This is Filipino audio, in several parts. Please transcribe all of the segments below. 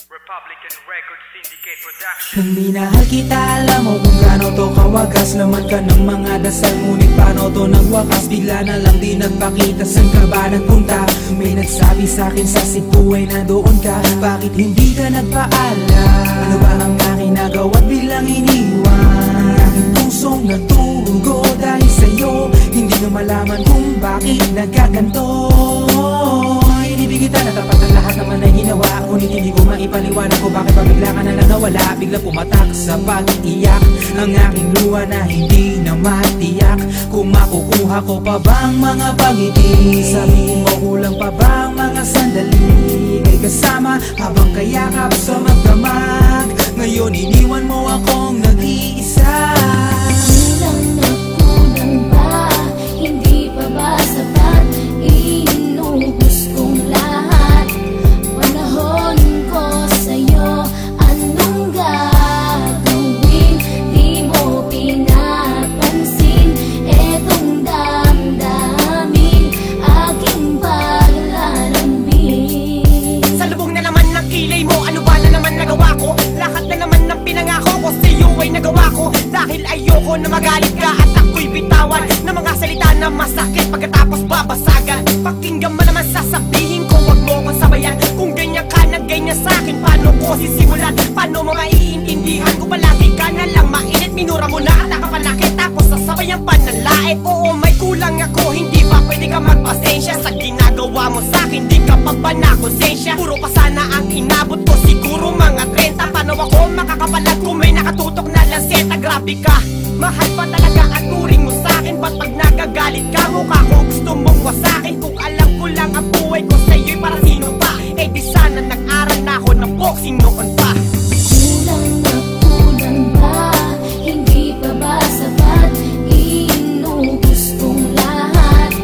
Republican Record Syndicate Production. Nung minahal kita, alam mo kung gaano to kawagas. Laman ka ng mga dasal, ngunit paano to nagwakas? Bigla na lang di nagpakita, saan ka ba nagpunta? May nagsabi sa'kin sa Cebu ay nandoon ka. Bakit hindi ka nagpaalam? Ano ba ang aking nagawa't biglang iniwan? Ang aking pusong natugo dahil sa'yo. Hindi nyo malaman kung bakit nagkaganto. Inibig kita na tapat ang lahat naman ay ginawa, ngunit hindi ko maipaliwanag ko bakit pabigla ka na lang nawala. Biglang pumatak sa pag-iiyak ang aking luha na hindi na matiyak. Kung makukuha ko pa bang mga pangiti? Sabihin mo kulang pa bang mga sandali? Kay kasama habang kayakap sa magdamag. Ngayon iniwan mo akong nag-iisa. Kulang na kulang ba? Hindi pa ba sapat? Inubos kong lahat. Panahon ko sa'yo, anong gagawin? Di mo pinapansin etong damdamin, aking paglalambing. Sa lubong na naman ng kilay mo, ano ba na naman nagawa ko? Lahat na naman ng pinangako ko sa'yo ay nagawa ko. Dahil ayoko na magalit ka at ako'y bitawan ng mga salita na masakit pagkatapos babasagan. Pakinggan mo naman sasabihin ko, wag mo kong sabayan. Kung ganyan ka na ganyan sa'kin, paano ko sisimulan? Paano mo maiintindihan ko palagi ka na lang mainit? Minura mo na at nakapanakit tapos sasabayan pa ng lait. Oo, may kulang ako, hindi ba pwede ka magpasensya sa ginagawa mo sa'kin? Di ka pa ba na konsensya? Puro pa sana ang inabot ko, siguro mga 30. Paano ako makakapalag kung may nakatutok na lanseta? Grabe ka, mahal pa talaga ang turing mo sa'kin. Ba't pag nagagalit ka, mukha ko gusto mong wasakin? Kung alam ko lang ang buhay ko sa'yo'y para sino pa? Eh di sana nag-aral na ako ng boxing noon pa. Kulang na kulang ba? Hindi pa ba sapat? Inubos kong lahat.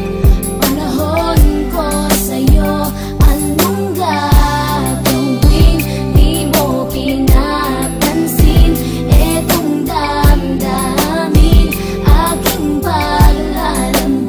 Panahon ko sa'yo, anong gagawin? Di mo pinapansin etong damdamin, aking paglalambing.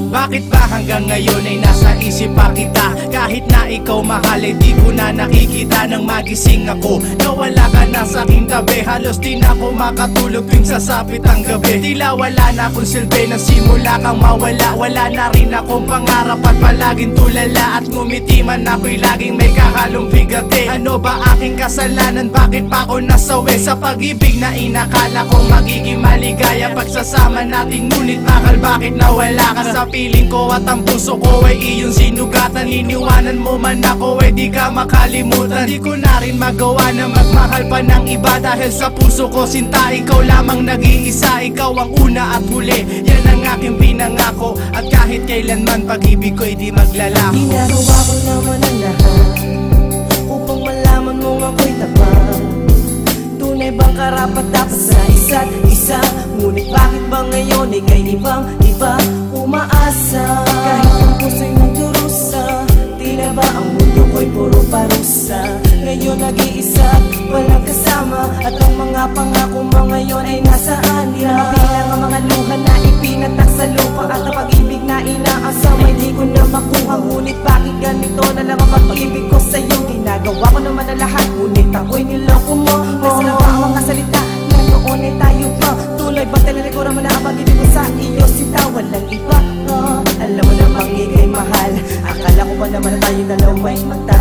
Bakit ba hanggang ngayon ay nasa isip pa kita? Kahit na ikaw mahal ay di ko na nakikita. Nang magising ako, nawala ka na sa aking tabi. Halos di na ako makatulog tuwing sasapit ang gabi. Tila wala na akong silbi nang simula kang mawala. Wala na rin akong pangarap at palaging tulala. At ngumiti man ako'y laging may kahalong bigati. Ano ba aking kasalanan? Bakit pa ako nasawi sa pag-ibig na inakala kong magiging maligaya? Pagsasama natin ngunit bakal bakit nawala ka? Sa piling ko at ang puso ko ay iyong sinugatan. Iniwanan mo man ako ay di ka makalimutan. Di ko na rin magawa na magmahal pa ng iba. Dahil sa puso ko sinta, ikaw lamang nag-iisa. Ikaw ang una at huli, yan ang aking pinangako. At kahit kailanman pag-ibig ko'y di maglalako. Ginagawa ko naman ang lahat upang malaman mong ako'y tapat. Tunay bang karapat dapat sa isa't isa? Ngunit bakit ba ngayon ika'y ibang-iba umaasa? Kahit ang puso'y nagdurusa, tila ba ang mundo ko'y puro parusa? Ngayon nag-iisa, walang kasama. At ang mga pangako mo ngayon ay nasaan? Di na mabilang ang mga luha na ipinatak sa lupa. At ang pag-ibig na inaasam ay di ko na makuha. Ngunit bakit ganito na lang ang pag-ibig ko sa'yo? Ginagawa ko naman na lahat, ngunit ako'y niloko mo. Nasa lang ang mga salita na noon ay tayo pa. Tuloy ba talaga ko naman na ang pag-ibig ko sa iyo? Sita, walang iba. Alam mo namang ika'y mahal. Akala ko ba naman na tayong dalawa'y magtatagal?